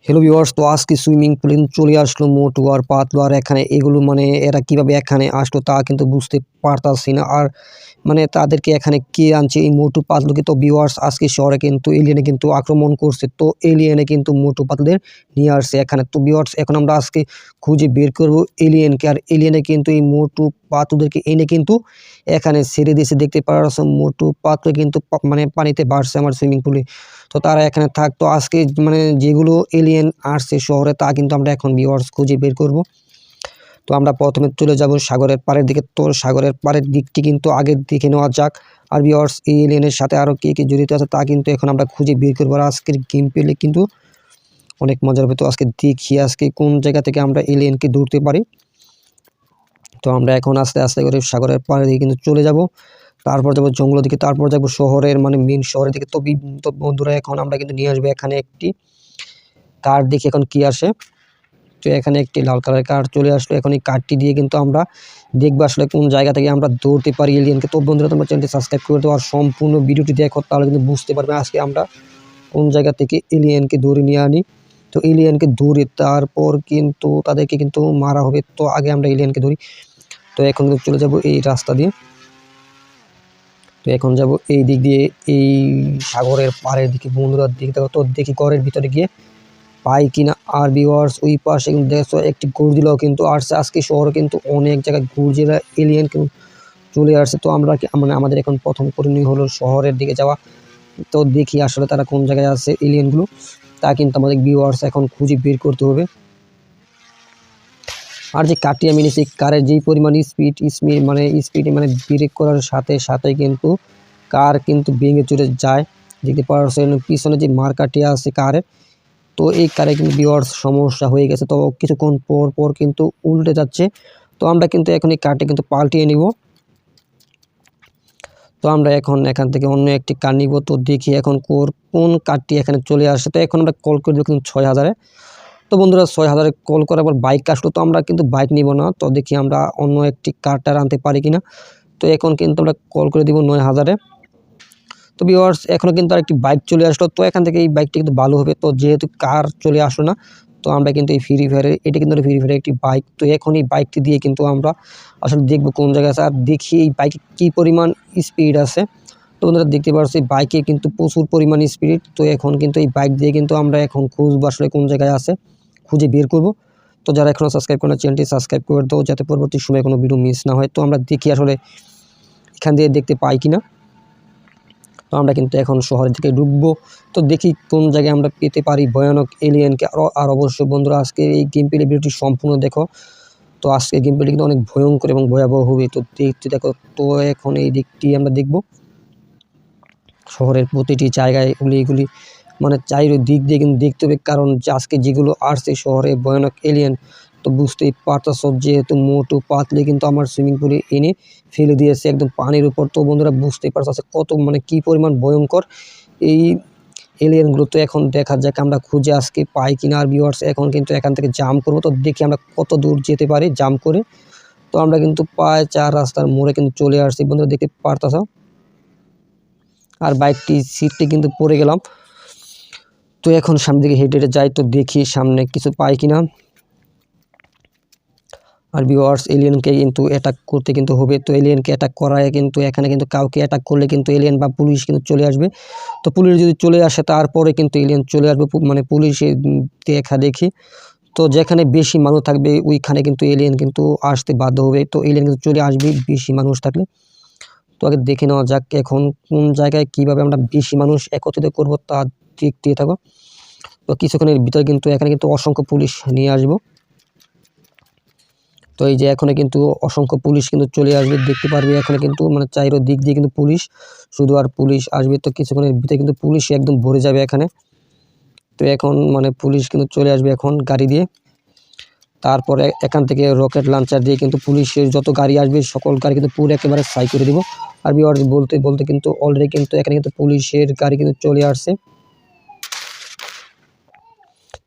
Hello viewers, তো আজকে swimming পুলে চলে আসলো মোটু আর পাতলু। আর এখানে এগুলো মানে এরা কিভাবে এখানে আসলো তা কিন্তু বুঝতে পারতাছি না। আর মানে তাদেরকে এখানে কে আনছে এই মোটু পাতলুকে। তো ভিউয়ার্স, আজকে শহরে কিন্তু এলিয়েনে কিন্তু আক্রমণ করছে। তো এলিয়েনে কিন্তু মোটু পাতলুদের নিয়ে আসছে এখানে। তো ভিউয়ার্স, এখন আমরা আজকে খুঁজে বের করব এলিয়েনকে। আর এলিয়েনে কিন্তু এই মোটু পাতলুদেরকে এনে কিন্তু এখানে ছেড়ে দিয়েছে। দেখতে পাচ্ছ মোটু পাতলু কিন্তু মানে পানিতে ভাসছে আমার সুইমিং পুলে। তো তারা এখানে থাকতো। আজকে মানে যেগুলো এলিয়েন আসছে শহরে তা কিন্তু আমরা এখন ভিউয়ার্স খুঁজে বের করব। তো আমরা প্রথমে চলে যাব সাগরের পাড়ের দিকে। তো সাগরের পাড়ের দিকটি কিন্তু আগে দেখে নেওয়া যাক। আর ভিউয়ার্স, এই এলিয়েনের সাথে আরও কে কে জড়িত আছে তা কিন্তু এখন আমরা খুঁজে বের করবো। আর আজকের গেম পেলে কিন্তু অনেক মজার হবে। তো আজকে দেখি আজকে কোন জায়গা থেকে আমরা এলিয়েনকে ধরতে পারি। তো আমরা এখন আস্তে আস্তে করে সাগরের পাড়ের দিকে কিন্তু চলে যাব। তারপর যাবো জঙ্গলের দিকে, তারপর যাবো শহরের মানে মেন শহরের দিকে। তো বন্ধুরা, এখন আমরা কিন্তু নিয়ে আসবো এখানে একটি কার্ড। দেখি এখন কি আসে। তো এখানে একটি লাল কালারের কার্ড চলে আসলো। এখন এই কার্ডটি দিয়ে কিন্তু আমরা দেখবো আসলে কোন জায়গা থেকে আমরা ধরতে পারি এলিয়েনকে। তো বন্ধুরা, তোমরা চ্যানেলটি সাবস্ক্রাইব করে দাও আর সম্পূর্ণ ভিডিওটি দেখো, তাহলে কিন্তু বুঝতে পারবে আজকে আমরা কোন জায়গা থেকে এলিয়েনকে ধরে নিয়ে আনি। তো এলিয়েনকে ধরে তারপর কিন্তু তাদেরকে কিন্তু মারা হবে। তো আগে আমরা এলিয়েনকে ধরি। তো এখন কিন্তু চলে যাব এই রাস্তা দিয়ে। তো এখন যাব এই দিক দিয়ে, এই সাগরের পাড়ের দিকে। বন্ধুরার দিকে দেখো, তো দেখি ঘরের ভিতরে গিয়ে পাই কিনা। আর ভিউয়ার্স, ওই পাশে কিন্তু দেখছো একটি গর্জিলাও কিন্তু আসছে। আজকে শহরে কিন্তু অনেক জায়গায় গর্জিলা এলিয়েন কিন্তু চলে আসছে। তো আমরা মানে আমাদের এখন প্রথম করণীয় হলো শহরের দিকে যাওয়া। তো দেখি আসলে তারা কোন জায়গায় আছে এলিয়েনগুলো, তা কিন্তু আমাদের ভিউয়ার্স এখন খুঁজে বের করতে হবে। আর যে কারটি আমি নিয়েছি, কারের যেই পরিমাণ স্পিড মানে ব্রেক করার সাথে সাথে কিন্তু কার কিন্তু ভেঙে চলে যায়। দেখতে পাচ্ছেন পিছনে যে মার্কারটি আছে কারের, তো এই কারে কিন্তু ভিউয়ার্স সমস্যা হয়ে গেছে। তো কিছুক্ষণ পর পর কিন্তু উল্টে যাচ্ছে। তো আমরা কিন্তু এখন এই কারটি কিন্তু পাল্টিয়ে নিব। তো আমরা এখন এখান থেকে অন্য একটি কার নিব। তো দেখি এখন কোন কারটি এখানে চলে আসে। তো এখন আমরা কল করে দেবো কিন্তু 6000-এ। তো বন্ধুরা, 6000-এ কল করার পর বাইক আসলো। তো আমরা কিন্তু বাইক নিব না। তো দেখি আমরা অন্য একটি কারটার আনতে পারি কিনা। তো এখন কিন্তু আমরা কল করে দিব 9000-এ। তো ভিউয়ার্স, এখনও কিন্তু আরেকটি বাইক চলে আসলো। তো এখান থেকে এই বাইকটি কিন্তু ভালো হবে। তো যেহেতু কার চলে আসলো না, তো আমরা কিন্তু এই ফ্রি ফায়ারের এটা কিন্তু ফ্রি ফায়ারের একটি বাইক। তো এখন এই বাইকটি দিয়ে কিন্তু আমরা আসলে দেখব কোন জায়গায় আছে। আর দেখি এই বাইকে কী পরিমাণ স্পিড আছে। তো বন্ধুরা, দেখতে পাচ্ছি বাইকে কিন্তু প্রচুর পরিমাণ স্পিড। তো এখন কিন্তু এই বাইক দিয়ে কিন্তু আমরা এখন খুঁজবো আসলে কোন জায়গায় আছে, খুঁজে বের করব। তো যারা এখনও সাবস্ক্রাইব করেন চ্যানেলটি সাবস্ক্রাইব করে দাও, যাতে পরবর্তী সময়ে কোনো ভিডিও মিস না হয়। তো আমরা দেখি আসলে এখান দিয়ে দেখতে পাই কিনা। তো আমরা কিন্তু এখন শহরের দিকে ঢুকবো। তো দেখি কোন জায়গায় আমরা পেতে পারি ভয়ানক এলিয়েনকে। আর অবশ্যই বন্ধুরা, আজকে এই গেম প্লে ভিডিওটি সম্পূর্ণ দেখো। তো আজকে গেম প্লেটি কিন্তু অনেক ভয়ঙ্কর এবং ভয়াবহ হবে। তো দেখতে দেখো। তো এখন এই দিকটি আমরা দেখব। শহরের প্রতিটি জায়গায় এগুলি মানে চাইর দিক দিয়ে কিন্তু দেখতে হবে, কারণ আজকে যেগুলো আসছে শহরে ভয়ানক এলিয়েন। তো বুঝতেই পারতেছ, যেহেতু মোটু পাতলি কিন্তু আমার সুইমিং পুলে এনে ফেলে দিয়েছে একদম পানির উপর। তো বন্ধুরা, বুঝতেই পারছো কত মানে কী পরিমাণ ভয়ঙ্কর এই এলিয়েনগুলো। তো এখন দেখা যাক আমরা খুঁজে আজকে পাই কিনা। আর ভিউয়ার্স, এখন কিন্তু এখান থেকে জাম্প করবো। তো দেখি আমরা কত দূর যেতে পারি জাম্প করে। তো আমরা কিন্তু প্রায় 4 রাস্তার মোড়ে কিন্তু চলে আসছি বন্ধুরা, দেখতে পারতেছ। আর বাইকটি সিটটি কিন্তু পড়ে গেলাম। তো এখন সামনের দিকে হেঁটে হেঁটে যাই। তো দেখি সামনে কিছু পাই কিনা। আর ভিউয়ার্স, এলিয়েনকে কিন্তু অ্যাটাক করতে কিন্তু হবে। তো এলিয়েনকে অ্যাটাক করায় কিন্তু এখানে কিন্তু কাউকে অ্যাটাক করলে কিন্তু এলিয়েন বা পুলিশ কিন্তু চলে আসবে। তো পুলিশ যদি চলে আসে তারপরে কিন্তু এলিয়েন চলে আসবে, মানে পুলিশে দেখা দেখি। তো যেখানে বেশি মানুষ থাকবে ওইখানে কিন্তু এলিয়েন কিন্তু আসতে বাধ্য হবে। তো এলিয়েন কিন্তু চলে আসবে বেশি মানুষ থাকলে। তো আগে দেখে নেওয়া যাক এখন কোন জায়গায় কীভাবে আমরা বেশি মানুষ একত্রিত করব তা দেখতে থাকো। তো কিছুক্ষণের ভিতরে কিন্তু এখানে কিন্তু অসংখ্য পুলিশ নিয়ে আসবো। তো এই যে এখানে কিন্তু অসংখ্য পুলিশ কিন্তু চলে আসবে, দেখতে পারবে এখানে কিন্তু মানে চাইরো দিক দিয়ে কিন্তু পুলিশ, শুধু আর পুলিশ আসবে। তো কিছুক্ষণের ভিতরে কিন্তু পুলিশ একদম ভরে যাবে এখানে। তো এখন মানে পুলিশ কিন্তু চলে আসবে এখন গাড়ি দিয়ে। তারপরে এখান থেকে রকেট লঞ্চার দিয়ে কিন্তু পুলিশের যত গাড়ি আসবে সকল গাড়ি কিন্তু পুরো একেবারে ছাই করে দিব। আর ভিউয়ার্স, বলতে বলতে কিন্তু অলরেডি কিন্তু এখানে কিন্তু পুলিশের গাড়ি কিন্তু চলে আসছে।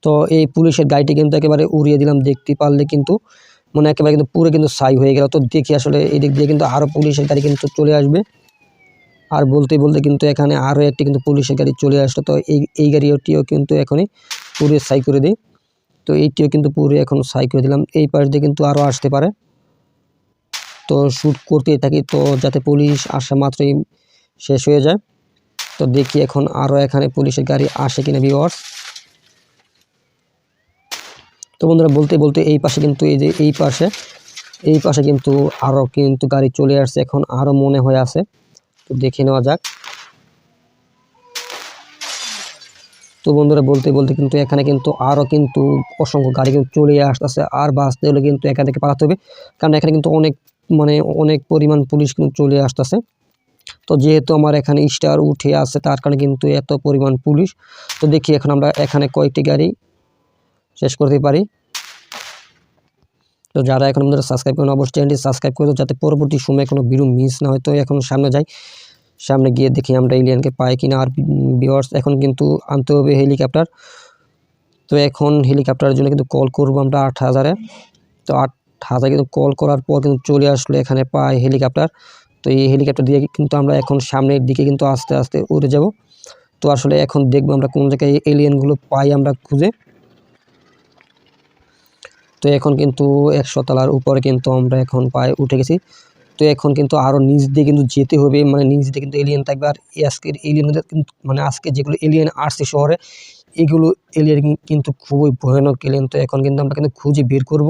তো এই পুলিশের গাড়িটি কিন্তু একেবারে উড়িয়ে দিলাম, দেখতে পারলে কিন্তু মানে একেবারে কিন্তু পুরো কিন্তু ছাই হয়ে গেল। তো দেখি আসলে এই দিক দিয়ে কিন্তু আরও পুলিশের গাড়ি কিন্তু চলে আসবে। আর বলতে বলতে কিন্তু এখানে আরও একটি কিন্তু পুলিশের গাড়ি চলে আসলো। তো এই গাড়িটিও কিন্তু এখনই পুরো সাই করে দিই। তো এইটিও কিন্তু পুরো এখন সাই করে দিলাম। এই পাশ দিয়ে কিন্তু আরও আসতে পারে, তো শ্যুট করতেই থাকি, তো যাতে পুলিশ আসা মাত্রই শেষ হয়ে যায়। তো দেখি এখন আরও এখানে পুলিশের গাড়ি আসে কিনা ভিউয়ার্স। তো বন্ধুরা বলতে বলতে এই পাশে কিন্তু এই যে এই পাশে কিন্তু আরও কিন্তু গাড়ি চলে আসছে, এখন আরও মনে হয় আছে। তো দেখে নেওয়া যাক। তো বন্ধুরা বলতে বলতে কিন্তু এখানে কিন্তু আরও কিন্তু অসংখ্য গাড়ি কিন্তু চলে আসতেছে, আর বাঁচতে হলে কিন্তু এখান থেকে পালাতে হবে, কারণ এখানে কিন্তু অনেক পরিমাণ পুলিশ কিন্তু চলে আসতেছে। তো যেহেতু আমার এখানে স্টার উঠে আছে, তার কারণে কিন্তু এত পরিমাণ পুলিশ। তো দেখি এখন আমরা এখানে কয়েকটি গাড়ি শেষ করতে পারি। তো যারা এখন আমাদের সাবস্ক্রাইব করেন অবশ্যই চ্যানেলটি সাবস্ক্রাইব করে দাও, যাতে পরবর্তী সময়ে কোনো ভিডিও মিস না হয়। তো এখন সামনে যাই, সামনে গিয়ে দেখি আমরা এলিয়েনকে পাই কিনা। আর ভিউয়ার্স এখন কিন্তু আনতে হবে হেলিকপ্টার। তো এখন হেলিকপ্টারের জন্য কিন্তু কল করব আমরা 8000-এ। তো 8000 কিন্তু কল করার পর কিন্তু চলে আসলো, এখানে পাই হেলিকপ্টার। তো এই হেলিকপ্টার দিয়ে কিন্তু আমরা এখন সামনের দিকে কিন্তু আস্তে আস্তে উড়ে যাব। তো আসলে এখন দেখবো আমরা কোন জায়গায় এলিয়েনগুলো পাই আমরা খুঁজে। তো এখন কিন্তু 100 তলার উপরে কিন্তু আমরা এখন উঠে গেছি। তো এখন কিন্তু আরও নিচ দিয়ে কিন্তু যেতে হবে, মানে নিচ দিয়ে কিন্তু এলিয়েন থাকবে। আর আজকের এলিয়েনদের কিন্তু মানে আজকে যেগুলো এলিয়েন আসছে শহরে, এগুলো এলিয়েন কিন্তু খুবই ভয়ানক এলিয়েন। তো এখন কিন্তু আমরা কিন্তু খুঁজে বের করব।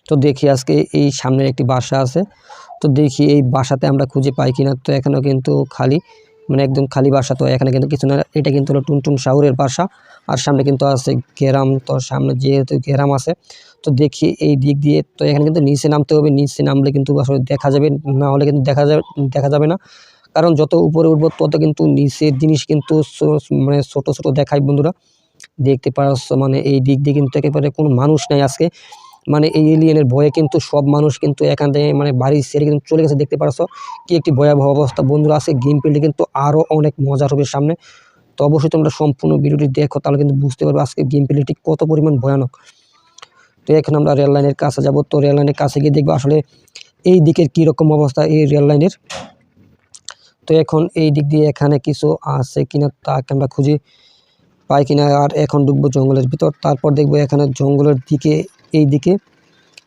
তো দেখি আজকে এই সামনের একটি বাসা আছে, তো দেখি এই বাসাতে আমরা খুঁজে পাই কিনা। তো এখানেও কিন্তু খালি, মানে একদম খালি বাসা। তো এখানে কিন্তু কিছু না, এটা কিন্তু হলো টুনটুন শাহুরের বাসা। আর সামনে কিন্তু আছে গ্রাম, তো সামনে যেহেতু গ্রাম আছে, তো দেখি এই দিক দিয়ে। তো এখানে কিন্তু নিচে নামতে হবে, নিচে নামলে কিন্তু আসলে দেখা যাবে, না হলে কিন্তু দেখা যাবে না। কারণ যত উপরে উঠবো তত কিন্তু নিচের জিনিস কিন্তু মানে ছোট ছোট দেখায় বন্ধুরা, দেখতে পাচ্ছ। মানে এই দিক দিয়ে কিন্তু একেবারে কোনো মানুষ নাই আজকে, মানে এই এলিয়েনের ভয়ে কিন্তু সব মানুষ কিন্তু এখান থেকে মানে বাড়ি ছেড়ে কিন্তু চলে গেছে। দেখতে পাচ্ছ কি একটি ভয়াবহ অবস্থা বন্ধুরা আছে। গেম প্লেটি কিন্তু আরও অনেক মজার হবে সামনে। তো অবশ্যই তোমরা সম্পূর্ণ ভিডিওটি দেখো, তাহলে কিন্তু বুঝতে পারবে আজকে গেম প্লেটি কত পরিমাণ ভয়ানক। তো এখন আমরা রেল লাইনের কাছে যাব। তো রেল লাইনের কাছে গিয়ে দেখবো আসলে এই দিকের কীরকম অবস্থা এই রেল লাইনের। তো এখন এই দিক দিয়ে এখানে কিছু আছে কিনা তাকে আমরা খুঁজে পাই কিনা। আর এখন ঢুকবো জঙ্গলের ভিতর, তারপর দেখবো এখানে জঙ্গলের দিকে এই দিকে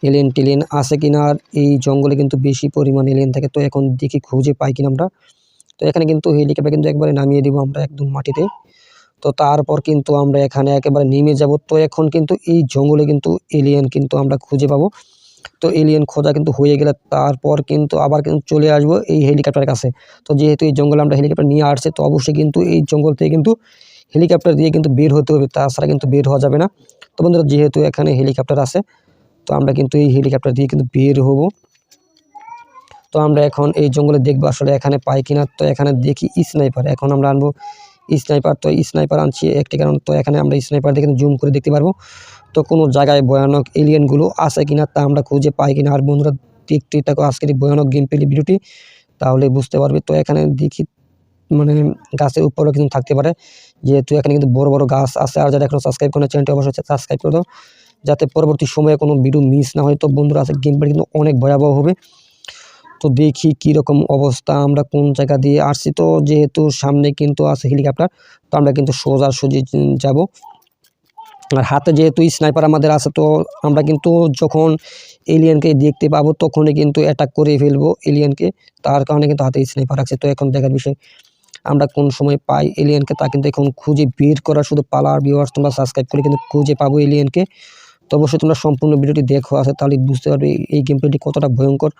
এলিয়েন টেলিয়েন আছে কিনা। আর এই জঙ্গলে কিন্তু বেশি পরিমাণ এলিয়েন থাকে। তো এখন দেখি খুঁজে পাই কিনা আমরা। তো এখানে কিন্তু হেলিকপ্টার কিন্তু একবারে নামিয়ে দিব আমরা একদম মাটিতে। তো তারপর কিন্তু আমরা এখানে একেবারে নেমে যাব। তো এখন কিন্তু এই জঙ্গলে কিন্তু এলিয়েন কিন্তু আমরা খুঁজে পাবো। তো এলিয়েন খোঁজা কিন্তু হয়ে গেলে তারপর কিন্তু আবার কিন্তু চলে আসবো এই হেলিকপ্টারের কাছে। তো যেহেতু এই জঙ্গলে আমরা হেলিকপ্টার নিয়ে আসছি, তো অবশ্যই কিন্তু এই জঙ্গল থেকে কিন্তু হেলিকপ্টার দিয়ে কিন্তু বের হতে হবে, তাছাড়া কিন্তু বের হওয়া যাবে না। তো বন্ধুরা যেহেতু এখানে হেলিকপ্টার আছে, তো আমরা কিন্তু এই হেলিকপ্টার দিয়ে কিন্তু বের হব। তো আমরা এখন এই জঙ্গলে দেখবো আসলে এখানে পাই কিনা। তো এখানে দেখি স্নাইপার, এখন আমরা আনবো স্নাইপার। তো স্নাইপার আনছি একটি কারণ, তো এখানে আমরা স্নাইপার দিয়ে কিন্তু জুম করে দেখতে পারবো তো কোনো জায়গায় ভয়ানক এলিয়েনগুলো আছে কিনা, তা আমরা খুঁজে পাই কিনা। আর বন্ধুরা দেখতে থাকো আজকের এই ভয়ানক গেম প্লে ভিডিওটি, তাহলে বুঝতে পারবে। তো এখানে দেখি মানে গাছের উপরেও কিন্তু থাকতে পারে, যেহেতু এখানে কিন্তু বড় বড় গাছ আছে। আর যারা এখনো সাবস্ক্রাইব করেন চ্যানেলটি অবশ্যই সাবস্ক্রাইব করে দাও, যাতে পরবর্তী সময়ে কোনো ভিডিও মিস না হয়। তো বন্ধুরা আছে গেম প্লে কিন্তু অনেক ভয়াবহ হবে। তো দেখি কীরকম অবস্থা, আমরা কোন জায়গা দিয়ে আসছি। তো যেহেতু সামনে কিন্তু আছে হেলিকপ্টার, তো আমরা কিন্তু সোজাসুজি যাব। আর হাতে যেহেতু স্নাইপার আমাদের আছে, তো আমরা কিন্তু যখন এলিয়েনকে দেখতে পাবো তখনই কিন্তু অ্যাটাক করে ফেলবো এলিয়েনকে, তার কারণে কিন্তু হাতে স্নাইপার আছে। তো এখন দেখার বিষয় আমরা কোন সময় পাই এলিয়েনকে, তা কিন্তু এখন খুঁজে বের করা শুধু পালা। আর ভিউয়ার্স তোমরা সাবস্ক্রাইব করে কিন্তু খুঁজে পাবো এলিয়েনকে। তো অবশ্যই তোমরা সম্পূর্ণ ভিডিওটি দেখো আছে, তাহলে বুঝতে পারবে এই গেম প্লেটি কতটা ভয়ঙ্কর।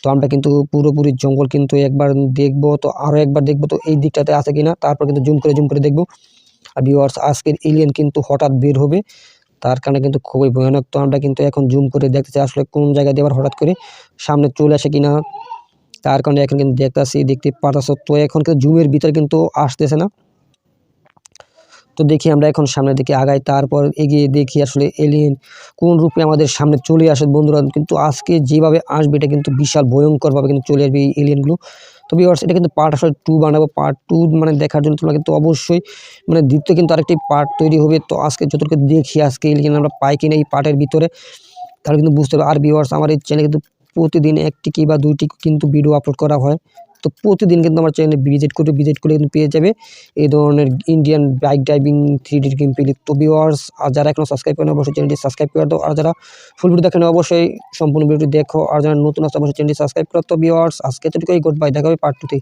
তো আমরা কিন্তু পুরোপুরি জঙ্গল কিন্তু একবার দেখবো, তো আরও একবার দেখবো তো এই দিকটাতে আছে কিনা, তারপর কিন্তু জুম করে দেখবো। আর ভিউয়ার্স আজকের এলিয়েন কিন্তু হঠাৎ বের হবে, তার কারণে কিন্তু খুবই ভয়ানক। তো আমরা কিন্তু এখন জুম করে দেখতেছি আসলে কোন জায়গা দিয়ে আবার হঠাৎ করে সামনে চলে আসে কিনা, তার কারণে এখন কিন্তু দেখতে পারতেছ। তো এখন কিন্তু জুমের ভিতরে কিন্তু আসতেছে না। তো দেখি আমরা এখন সামনের দিকে আগাই, তারপর এগিয়ে দেখি আসলে এলিয়েন কোন রূপে আমাদের সামনে চলে আসে বন্ধুরা। কিন্তু আজকে যেভাবে আসবে এটা কিন্তু বিশাল ভয়ঙ্করভাবে কিন্তু চলে আসবে এই এলিয়েনগুলো। তো ভিউয়ার্স এটা কিন্তু পার্ট আসলে 2 বানাবো, পার্ট 2 মানে দেখার জন্য তোমরা কিন্তু অবশ্যই মানে দ্বিতীয় কিন্তু আরেকটি পার্ট তৈরি হবে। তো আজকে যতটুকু দেখি আজকে এলিয়েন আমরা পাই কিনা এই পার্টের ভিতরে, তাহলে কিন্তু বুঝতে হবে। আর ভিউয়ার্স আমার এই চ্যানেলে কিন্তু প্রতিদিন 1টি বা 2টি কিন্তু ভিডিও আপলোড করা হয়। তো প্রতিদিন কিন্তু আমার চ্যানেলে ভিজিট করলে কিন্তু পেয়ে যাবে এই ধরনের Indian bike driving 3D game play. তো ভিউয়ার্স, আর যারা এখনো সাবস্ক্রাইব করেনি অবশ্যই চ্যানেলটি সাবস্ক্রাইব করে দাও। আর যারা ফুল ভিডিও দেখেন অবশ্যই সম্পূর্ণ ভিডিওটি দেখো। আর যারা নতুন আছে অবশ্যই চ্যানেলটি সাবস্ক্রাইব করো। তো ভিউয়ার্স, আজকে এতটুকুই, গুড বাই, দেখা হবে পার্ট 2 তে।